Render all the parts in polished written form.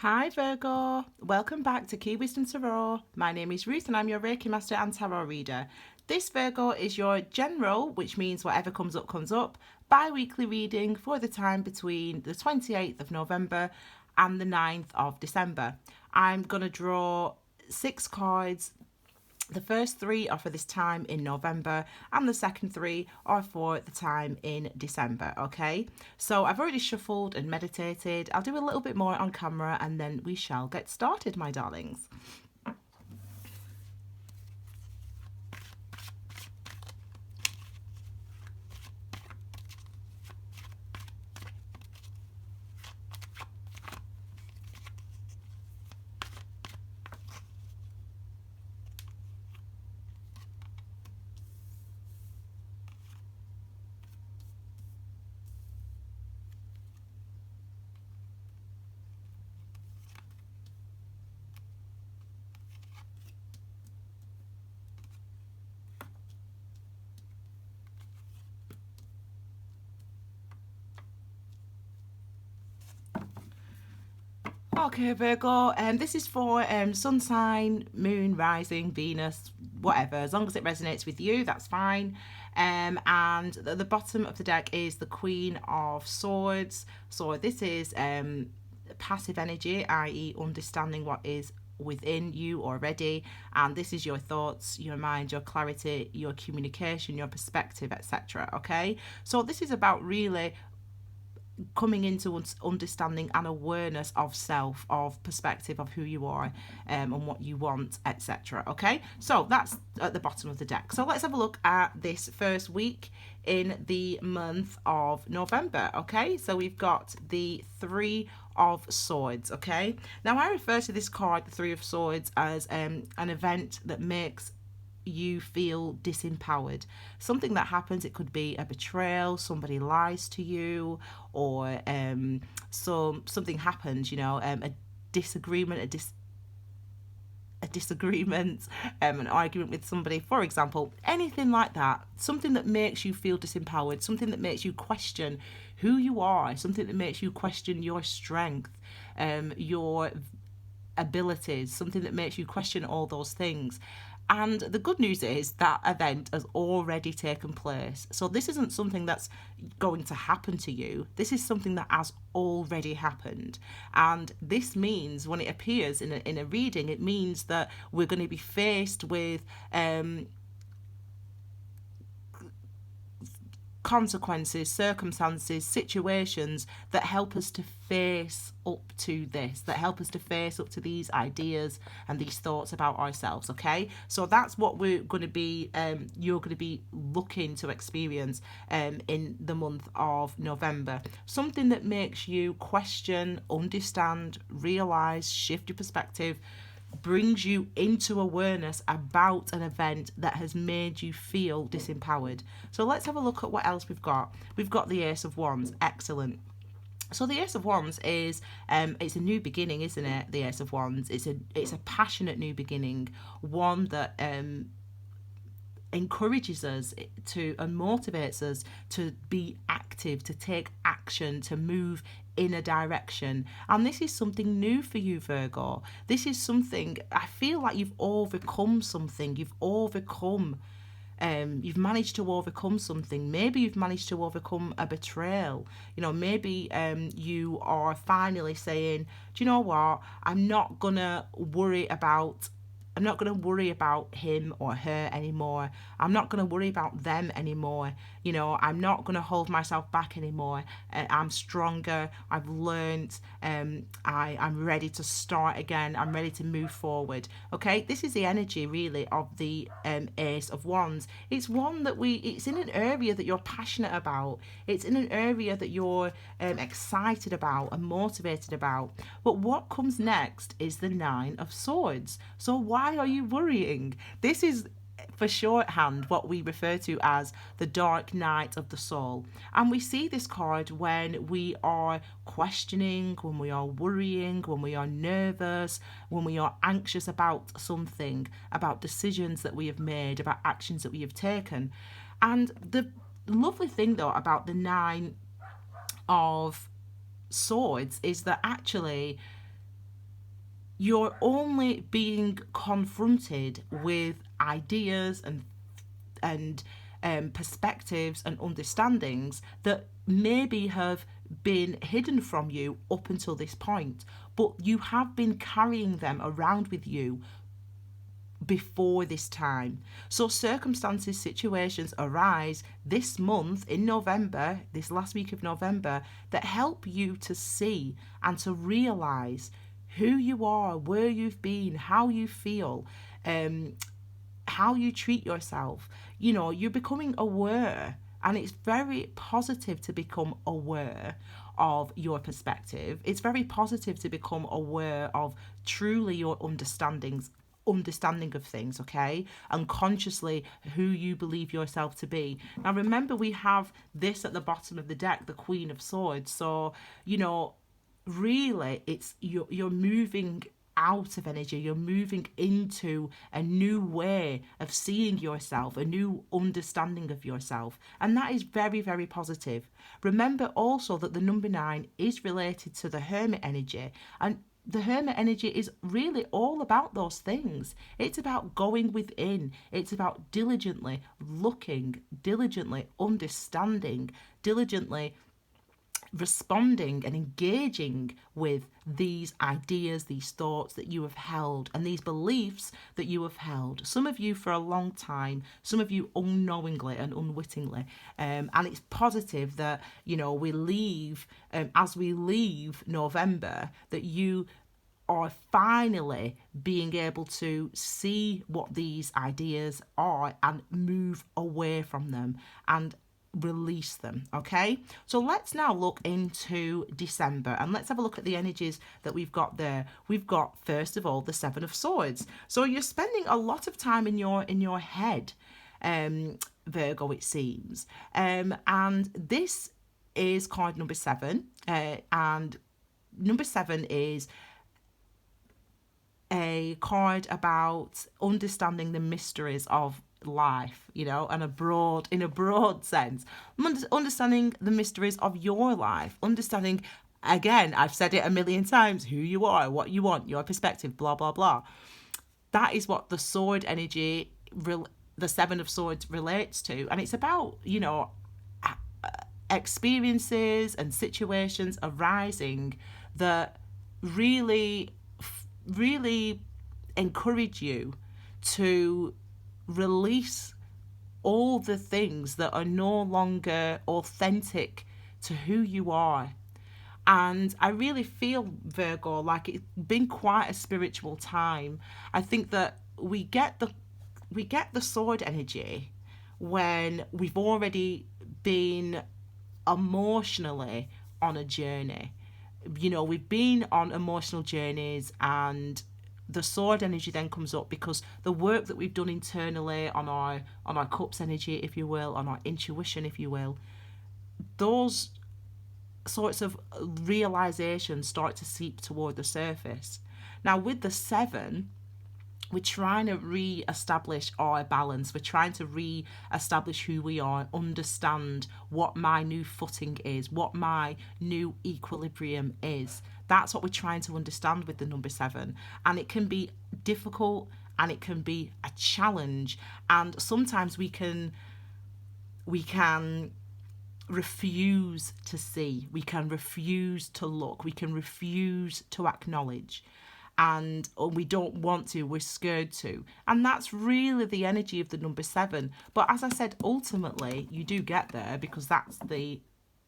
Hi Virgo, welcome back to Key Wisdom Tarot. My name is Ruth and I'm your Reiki Master and Tarot Reader. This Virgo is your general, which means whatever comes up, bi-weekly reading for the time between the 28th of November and the 9th of December. I'm going to draw 6 cards. The first 3 are for this time in November and the second 3 are for the time in December, okay? So I've already shuffled and meditated. I'll do a little bit more on camera and then we shall get started, my darlings. Okay, Virgo, this is for sun sign, moon, rising, Venus, whatever. As long as it resonates with you, that's fine. And at the bottom of the deck is the Queen of Swords. So this is passive energy, i.e. understanding what is within you already, and this is your thoughts, your mind, your clarity, your communication, your perspective, etc. Okay, so this is about really coming into understanding and awareness of self, of perspective, of who you are, and what you want, etc. Okay, so that's at the bottom of the deck. So let's have a look at this first week in the month of November. Okay, so we've got the 3 of Swords. Okay, now I refer to this card, the 3 of Swords, as an event that makes you feel disempowered. Something that happens, it could be a betrayal, somebody lies to you, or something happens, a disagreement, an argument with somebody, for example, anything like that, something that makes you feel disempowered, something that makes you question who you are, something that makes you question your strength, your abilities, something that makes you question all those things. And the good news is that event has already taken place. So this isn't something that's going to happen to you. This is something that has already happened. And this means when it appears in a reading, it means that we're going to be faced with consequences, circumstances, situations that help us to face up to this, that help us to face up to these ideas and these thoughts about ourselves. Okay, so that's what we're going to be you're going to be looking to experience in the month of November. Something that makes you question, understand, realize, shift your perspective, brings you into awareness about an event that has made you feel disempowered. So let's have a look at what else we've got. We've got the Ace of Wands. Excellent. So the Ace of Wands is it's a new beginning, isn't it? The Ace of Wands, it's a passionate new beginning, one that encourages us to and motivates us to be active, to take action, to move in a direction. And this is something new for you, Virgo. This is something, I feel like you've overcome something. You've managed to overcome something. Maybe you've managed to overcome a betrayal. Maybe you are finally saying, do you know what? I'm not gonna worry about him or her anymore. I'm not going to worry about them anymore. I'm not going to hold myself back anymore. I'm stronger. I've learned. I'm ready to start again. I'm ready to move forward. Okay, this is the energy really of the Ace of Wands. It's one that it's in an area that you're passionate about. It's in an area that you're excited about and motivated about. But what comes next is the 9 of Swords. So why are you worrying? This is, for shorthand, what we refer to as the dark night of the soul. And we see this card when we are questioning, when we are worrying, when we are nervous, when we are anxious about something, about decisions that we have made, about actions that we have taken. And the lovely thing, though, about the 9 of Swords is that actually you're only being confronted with ideas and perspectives and understandings that maybe have been hidden from you up until this point, but you have been carrying them around with you before this time. So circumstances, situations arise this month in November, this last week of November, that help you to see and to realize who you are, where you've been, how you feel, how you treat yourself. You know, you're becoming aware, and it's very positive to become aware of your perspective. It's very positive to become aware of truly your understanding of things, okay, and consciously who you believe yourself to be. Now remember, we have this at the bottom of the deck, the Queen of Swords. So, you know, really it's you're moving out of energy, you're moving into a new way of seeing yourself, a new understanding of yourself, and that is very, very positive. Remember also that the number 9 is related to the Hermit energy, and the Hermit energy is really all about those things. It's about going within, it's about diligently looking, diligently understanding, diligently responding and engaging with these ideas, these thoughts that you have held, and these beliefs that you have held. Some of you for a long time, some of you unknowingly and unwittingly. And it's positive that, you know, we leave, as we leave November, that you are finally being able to see what these ideas are and move away from them and release them. Okay, so let's now look into December, and let's have a look at the energies that we've got there. We've got, first of all, the Seven of Swords. So you're spending a lot of time in your head, Virgo, it seems, and this is card number 7, and number 7 is a card about understanding the mysteries of life, you know, and in a broad sense, understanding the mysteries of your life, understanding, again, I've said it a million times, who you are, what you want, your perspective, blah blah blah. That is what the sword energy, the Seven of Swords, relates to, and it's about, you know, experiences and situations arising that really encourage you to release all the things that are no longer authentic to who you are. And I really feel, Virgo, like it's been quite a spiritual time. I think that we get the sword energy when we've already been emotionally on a journey. You know, we've been on emotional journeys, and the sword energy then comes up because the work that we've done internally on our cups energy, if you will, on our intuition, if you will, those sorts of realizations start to seep toward the surface. Now with the 7, we're trying to re-establish our balance. We're trying to re-establish who we are, understand what my new footing is, what my new equilibrium is. That's what we're trying to understand with the number 7. And it can be difficult, and it can be a challenge. And sometimes we can refuse to see, we can refuse to look, we can refuse to acknowledge, and we don't want to, we're scared to, and that's really the energy of the number 7. But as I said, ultimately you do get there, because that's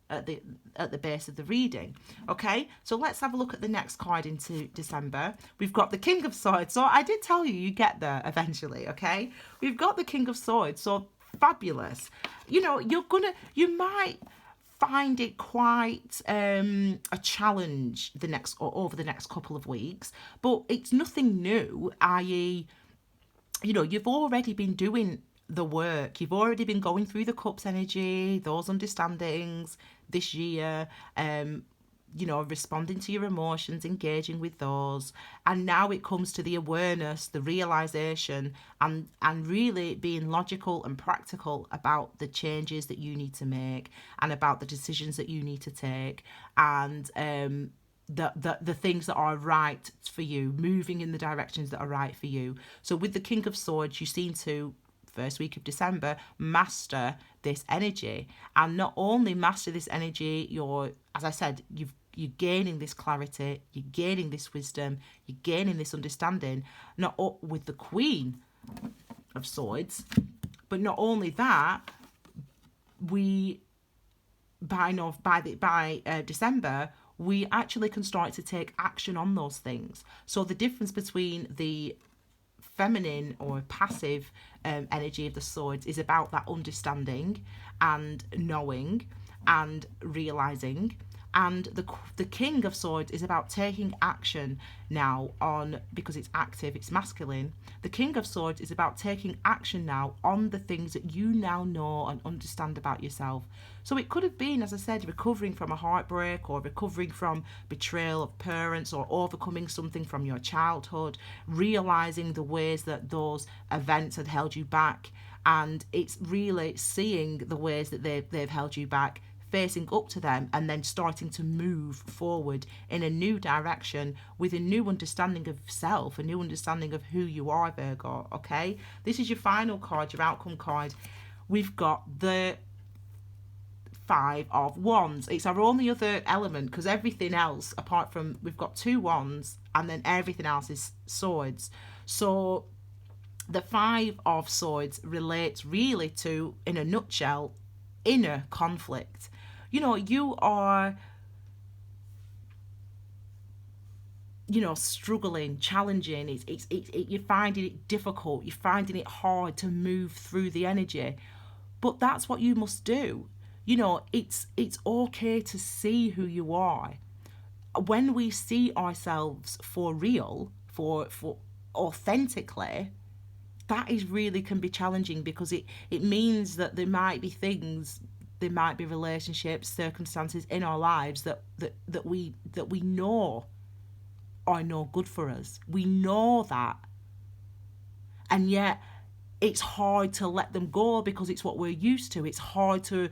at the base of the reading. Okay, so let's have a look at the next card into December. We've got the King of Swords. So I did tell you get there eventually. Okay, we've got the King of Swords. So fabulous. You know, you might find it quite a challenge over the next couple of weeks, but it's nothing new, i.e., you know, you've already been doing the work, you've already been going through the cups energy, those understandings this year, you know, responding to your emotions, engaging with those, and now it comes to the awareness, the realization, and really being logical and practical about the changes that you need to make, and about the decisions that you need to take, and the things that are right for you, moving in the directions that are right for you. So with the King of Swords, you seem to, first week of December, master this energy. And not only master this energy, you're, as I said, you're gaining this clarity, you're gaining this wisdom, you're gaining this understanding, not with the Queen of Swords, but not only that, by December, we actually can start to take action on those things. So the difference between the feminine or passive energy of the swords is about that understanding and knowing and realizing, and the King of Swords is about taking action now on, because it's active, it's masculine. The King of Swords is about taking action now on the things that you now know and understand about yourself. So it could have been, as I said, recovering from a heartbreak, or recovering from betrayal of parents, or overcoming something from your childhood, realizing the ways that those events had held you back. And it's really seeing the ways that they've held you back, facing up to them, and then starting to move forward in a new direction with a new understanding of self, a new understanding of who you are, Virgo. Okay, this is your final card, your outcome card. We've got the Five of Wands. It's our only other element, because everything else, apart from, we've got 2 wands and then everything else is swords. So the Five of Swords relates really to, in a nutshell, inner conflict. You know, you are, struggling, challenging. You're finding it difficult. You're finding it hard to move through the energy. But that's what you must do. It's okay to see who you are. When we see ourselves for real, for authentically, that is really can be challenging, because it means that there might be things, there might be relationships, circumstances in our lives that we know are no good for us. We know that. And yet it's hard to let them go, because it's what we're used to. It's hard to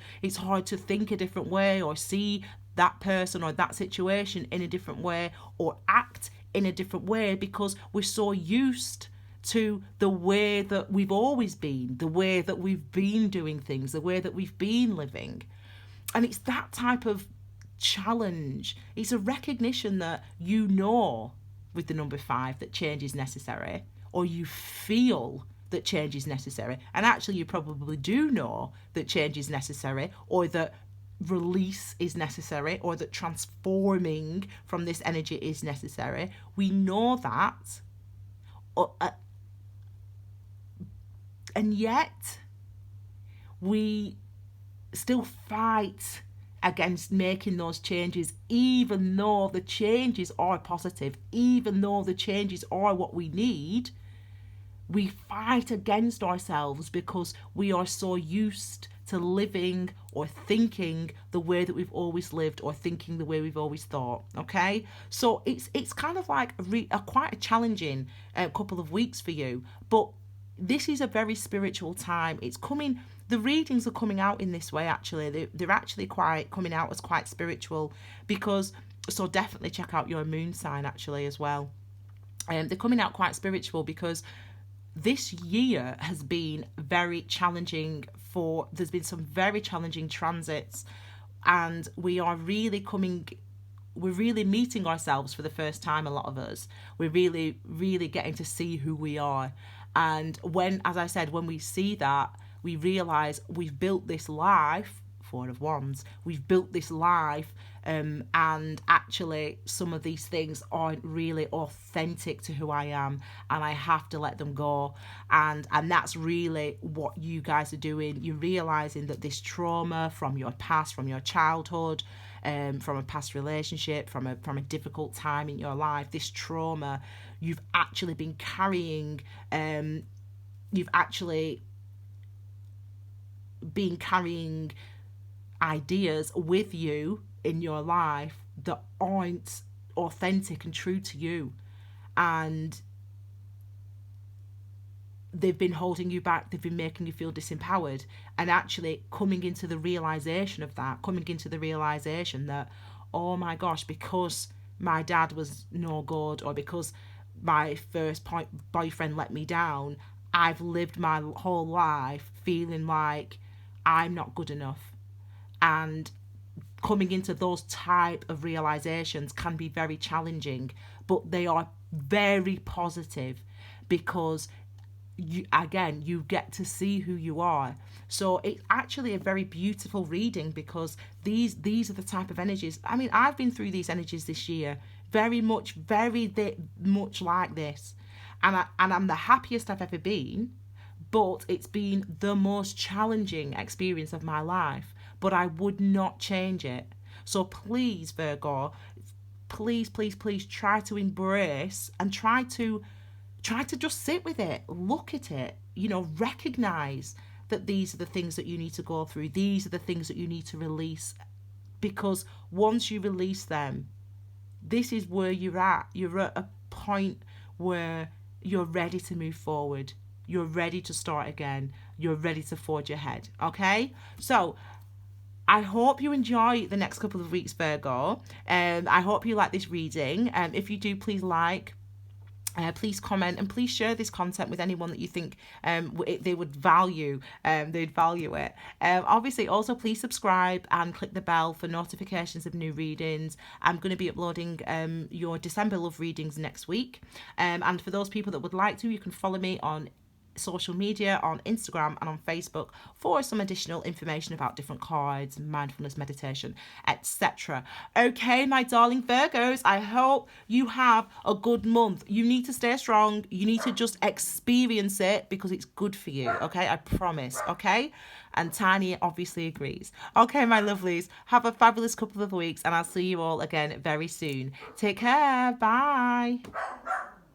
think a different way, or see that person or that situation in a different way, or act in a different way, because we're so used to the way that we've always been, the way that we've been doing things, the way that we've been living. And it's that type of challenge. It's a recognition that with the number 5 that change is necessary, or you feel that change is necessary. And actually you probably do know that change is necessary, or that release is necessary, or that transforming from this energy is necessary. We know that. And yet we still fight against making those changes, even though the changes are positive, even though the changes are what we need. We fight against ourselves because we are so used to living or thinking the way that we've always lived, or thinking the way we've always thought. Okay, so it's kind of like quite a challenging couple of weeks for you, but this is a very spiritual time. It's coming. The readings are coming out in this way. Actually, they're actually quite coming out as quite spiritual, because so definitely check out your moon sign actually as well. They're coming out quite spiritual because this year has been very challenging. There's been some very challenging transits, and we're really meeting ourselves for the first time. A lot of us, we're really, really getting to see who we are. And as I said, when we see that, we realize we've built this life, 4 of Wands, we've built this life, and actually some of these things aren't really authentic to who I am, and I have to let them go. And that's really what you guys are doing. You're realizing that this trauma from your past, from your childhood, from a past relationship, from a difficult time in your life, this trauma, you've actually been carrying, ideas with you in your life that aren't authentic and true to you, and they've been holding you back, they've been making you feel disempowered. And actually coming into the realization that, oh my gosh, because my dad was no good, or because my first boyfriend let me down, I've lived my whole life feeling like I'm not good enough. And coming into those type of realizations can be very challenging, but they are very positive, because you get to see who you are. So it's actually a very beautiful reading, because these are the type of energies. I mean, I've been through these energies this year, very much like this, and I'm the happiest I've ever been, but it's been the most challenging experience of my life, but I would not change it. So please, Virgo, please try to embrace, and try to just sit with it, look at it, recognize that these are the things that you need to go through. These are the things that you need to release, because once you release them, this is where you're at. You're at a point where you're ready to move forward. You're ready to start again. You're ready to forge ahead. Okay? So I hope you enjoy the next couple of weeks, Virgo. I hope you like this reading. If you do, please please comment, and please share this content with anyone that you think they would value. They'd value it. Obviously, also please subscribe and click the bell for notifications of new readings. I'm going to be uploading your December love readings next week. And for those people that would like to, you can follow me on social media, on Instagram and on Facebook, for some additional information about different cards, mindfulness, meditation, etc. Okay, my darling Virgos, I hope you have a good month. You need to stay strong. You need to just experience it, because it's good for you. Okay, I promise. Okay, and Tiny obviously agrees. Okay, my lovelies, have a fabulous couple of weeks, and I'll see you all again very soon. Take care. Bye.